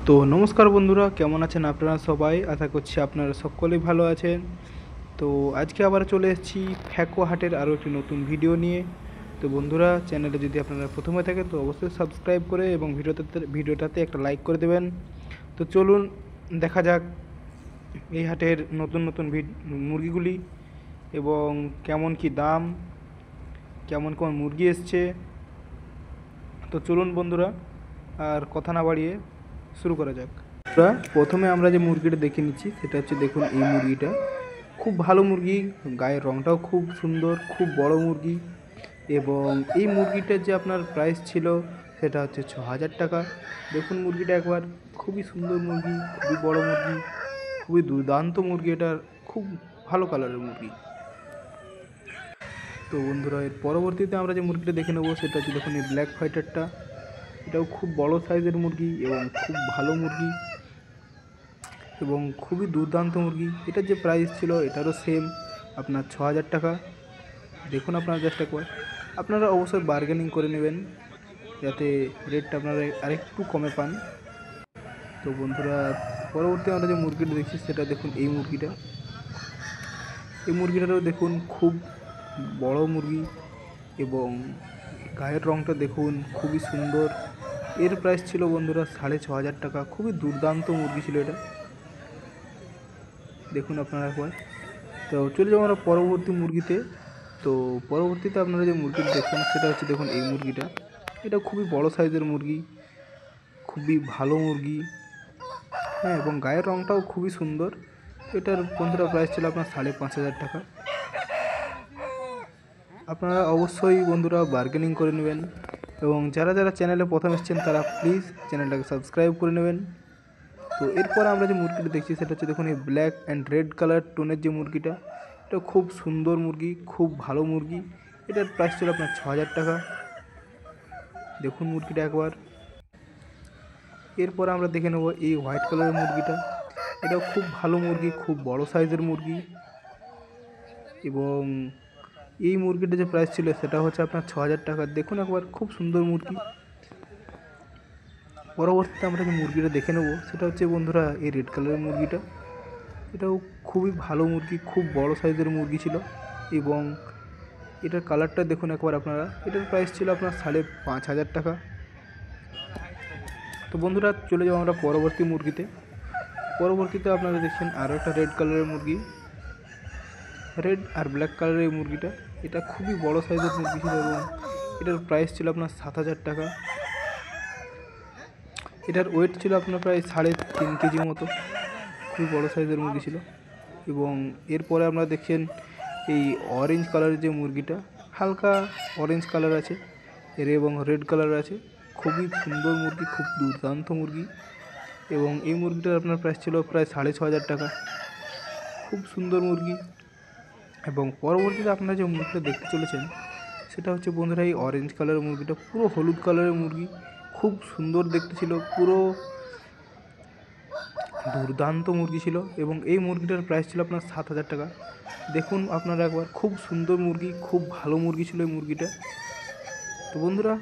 তো নমস্কার বন্ধুরা, কেমন আছেন আপনারা সবাই? আশা করছি আপনারা সকলেই ভালো আছেন। তো আজকে আবার চলে এসেছি ফ্যাকো হাটের আরও একটি নতুন ভিডিও নিয়ে। তো বন্ধুরা, চ্যানেলে যদি আপনারা প্রথমে থাকেন তো অবশ্যই সাবস্ক্রাইব করে এবং ভিডিওটাতে একটা লাইক করে দেবেন। তো চলুন দেখা যাক এই হাটের নতুন নতুন মুরগিগুলি এবং কেমন কি দাম, কেমন কেমন মুরগি এসছে। তো চলুন বন্ধুরা, আর কথা না বাড়িয়ে শুরু করা যাক। প্রথমে আমরা যে মুরগিটা দেখে নিচ্ছি সেটা হচ্ছে, দেখুন এই মুরগিটা খুব ভালো মুরগি, গায়ের রঙটাও খুব সুন্দর, খুব বড় মুরগি। এবং এই মুরগিটার যে আপনার প্রাইস ছিল সেটা হচ্ছে 6,000 টাকা। দেখুন মুরগিটা একবার, খুবই সুন্দর মুরগি, খুবই বড় মুরগি, খুবই দুর্দান্ত মুরগি। এটার খুব ভালো কালারের মুরগি। তো বন্ধুরা, এর পরবর্তীতে আমরা যে মুরগিটা দেখে নেবো সেটা হচ্ছে, দেখুন এই ব্ল্যাক ফাইটারটা। এটাও খুব বড় সাইজের মুরগি এবং খুব ভালো মুরগি এবং খুবই দুর্দান্ত মুরগি। এটার যে প্রাইস ছিল এটারও সেম আপনার 6,000 টাকা। দেখুন আপনারা জাস্ট একবার, আপনারা অবশ্যই বার্গেনিং করে নেবেন যাতে রেটটা আপনারা আরেকটু কমে পান। তো বন্ধুরা, পরবর্তী আমরা যে মুরগিটা দেখছি সেটা দেখুন এই মুরগিটা। এই মুরগিটারও দেখুন খুব বড় মুরগি এবং গায়ের রঙটা দেখুন খুবই সুন্দর। এর প্রাইস ছিল বন্ধুরা 6,500 টাকা। খুবই দুর্দান্ত মুরগি ছিল এটা, দেখুন আপনারা একবার। তো চলে যাবো আমরা পরবর্তী মুরগিতে। তো পরবর্তীতে আপনারা যে মুরগিটা দেখছেন সেটা হচ্ছে, দেখুন এই মুরগিটা। এটা খুবই বড় সাইজের মুরগি, খুবই ভালো মুরগি, হ্যাঁ, এবং গায়ের রঙটাও খুবই সুন্দর। এটার বন্ধুরা প্রাইস ছিল আপনার 5,500 টাকা। আপনারা অবশ্যই বন্ধুরা বার্গেনিং করে নেবেন এবং যারা যারা চ্যানেলে প্রথম এসেছেন তারা প্লিজ চ্যানেলটাকে সাবস্ক্রাইব করে নেবেন। তো এরপর আমরা যে মুরগিটা দেখছি সেটা হচ্ছে, দেখুন এই ব্ল্যাক অ্যান্ড রেড কালার টোনের যে মুরগিটা। এটা খুব সুন্দর মুরগি, খুব ভালো মুরগি। এটার প্রাইস ছিল আপনার 6,000 টাকা। দেখুন মুরগিটা একবার। এরপর আমরা দেখে নেব এই হোয়াইট কালারের মুরগিটা। এটাও খুব ভালো মুরগি, খুব বড় সাইজের মুরগি এবং এই মুরগিটা যে প্রাইস ছিল সেটা হচ্ছে আপনার 6,000 টাকা। দেখুন একবার, খুব সুন্দর মুরগি। পরবর্তীতে আমরা যে মুরগিটা দেখে নেব সেটা হচ্ছে বন্ধুরা এই রেড কালারের মুরগিটা। এটাও খুবই ভালো মুরগি, খুব বড় সাইজের মুরগি ছিল এবং এটার কালারটা দেখুন একবার আপনারা। এটার প্রাইস ছিল আপনার 5,500 টাকা। তো বন্ধুরা, চলে যাবো আমরা পরবর্তী মুরগিতে। পরবর্তীতে আপনারা দেখছেন আরও একটা রেড কালারের মুরগি, রেড আর ব্ল্যাক কালারের এই মুরগিটা। এটা খুবই বড় সাইজের মুরগি ছিল এবং এটার প্রাইস ছিল আপনার 7,000 টাকা। এটার ওয়েট ছিল আপনার প্রায় 3.5 কেজি মতো। খুবই বড় সাইজের মুরগি ছিল। এবং এরপরে আমরা দেখছেন এই অরেঞ্জ কালারের যে মুরগিটা, হালকা অরেঞ্জ কালার আছে এর এবং রেড কালার আছে। খুবই সুন্দর মুরগি, খুব দুর্দান্ত মুরগি এবং এই মুরগিটার আপনার প্রাইস ছিল প্রায় 6,500 টাকা। খুব সুন্দর মুরগি। এবং পরবর্তীতে আপনারা যে মুরগিটা দেখতে চলেছেন সেটা হচ্ছে বন্ধুরা এই অরেঞ্জ কালারের মুরগিটা। পুরো হলুদ কালারের মুরগি, খুব সুন্দর দেখতে ছিল, পুরো দুর্দান্ত মুরগি ছিল এবং এই মুরগিটার প্রাইস ছিল আপনার 7,000 টাকা। দেখুন আপনারা একবার, খুব সুন্দর মুরগি, খুব ভালো মুরগি ছিল এই মুরগিটা। তো বন্ধুরা,